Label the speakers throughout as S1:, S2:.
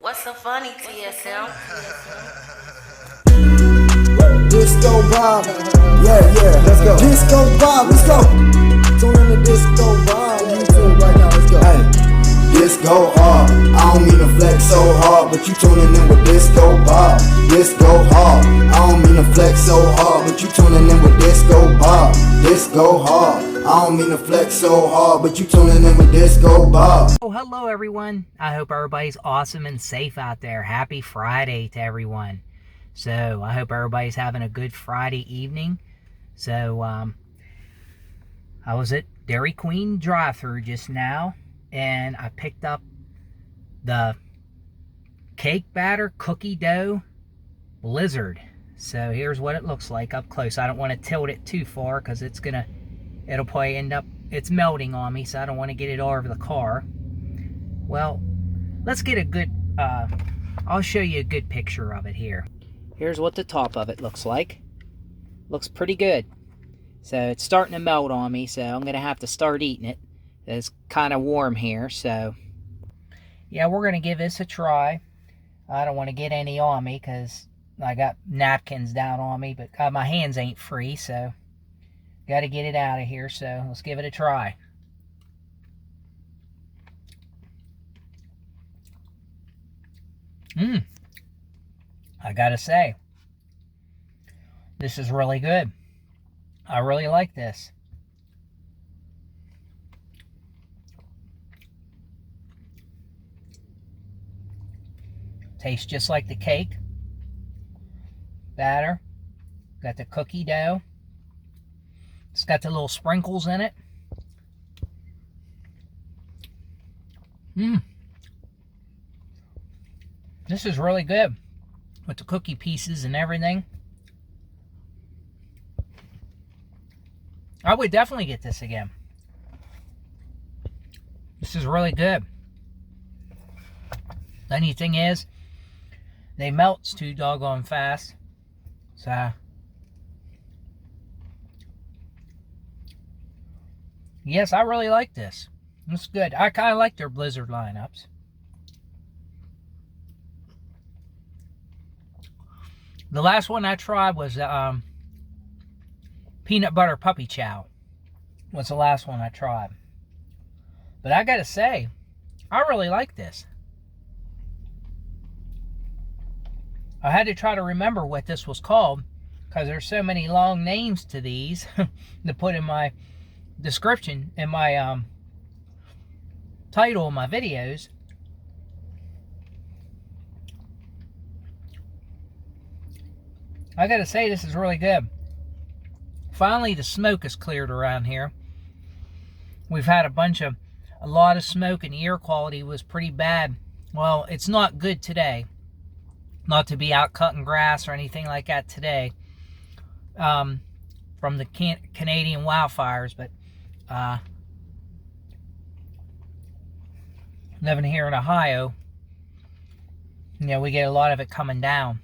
S1: What's so funny, TSM?
S2: Disco Bob, yeah, let's go. Disco Bob, let's go. Tune in to Disco Bob, YouTube right now, let's go. Hey, Disco hard, I don't mean to flex so hard, but you tuning in with Disco Bob. Disco hard, I don't mean to flex so hard, but you tuning in with Disco Bob. Disco hard, I don't mean to flex so hard, but you tuning in with Disco Bob.
S3: Oh, hello everyone. I hope everybody's awesome and safe out there. Happy Friday to everyone. So I hope everybody's having a good Friday evening. So I was at Dairy Queen drive-thru just now, and I picked up the cake batter cookie dough blizzard. So here's what it looks like up close. I don't want to tilt it too far because it'll probably end up, it's melting on me, so I don't want to get it all over the car. Well, let's get a good, I'll show you a good picture of it here. Here's what the top of it looks like. Looks pretty good. So it's starting to melt on me, so I'm going to have to start eating it. It's kind of warm here, so yeah, we're going to give this a try. I don't want to get any on me because I got napkins down on me, but my hands ain't free, so got to get it out of here, so let's give it a try. I gotta say, this is really good. I really like this. Tastes just like the cake batter. Got the cookie dough. It's got the little sprinkles in it. This is really good with the cookie pieces and everything. I would definitely get this again. This is really good. The neat thing is, they melt too doggone fast. So yes, I really like this. It's good. I kind of like their Blizzard lineups. The last one I tried was peanut butter puppy chow. Was the last one I tried. But I gotta say, I really like this. I had to try to remember what this was called because there's so many long names to these to put in my description, in my title of my videos. I gotta say, this is really good. Finally, the smoke is cleared around here. We've had a lot of smoke, and the air quality was pretty bad. Well, it's not good today. Not to be out cutting grass or anything like that today. From the Canadian wildfires, but living here in Ohio, you know, we get a lot of it coming down.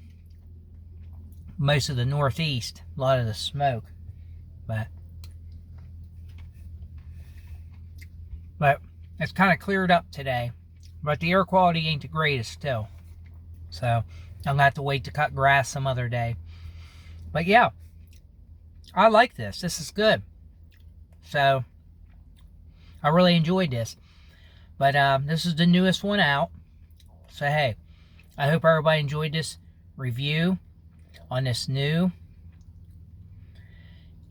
S3: Most of the Northeast, a lot of the smoke, but it's kind of cleared up today. But the air quality ain't the greatest still, so I'm gonna have to wait to cut grass some other day. But yeah, I like this. This is good. So I really enjoyed this. But this is the newest one out. So hey, I hope everybody enjoyed this review on this new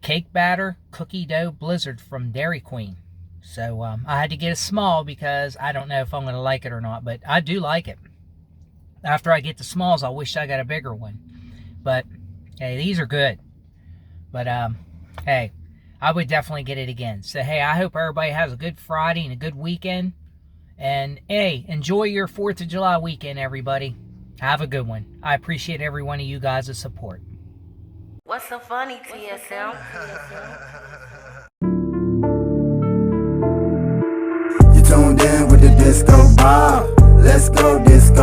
S3: cake batter cookie dough blizzard from Dairy Queen. So I had to get a small because I don't know if I'm going to like it or not, but I do like it. After I get the smalls, I wish I got a bigger one. But hey, these are good. But hey, I would definitely get it again. So hey, I hope everybody has a good Friday and a good weekend. And hey, enjoy your 4th of July weekend, everybody. Have a good one. I appreciate every one of you guys' support.
S1: What's so funny, TSM?
S2: You tuned in with the Disco Bob. Let's go, Disco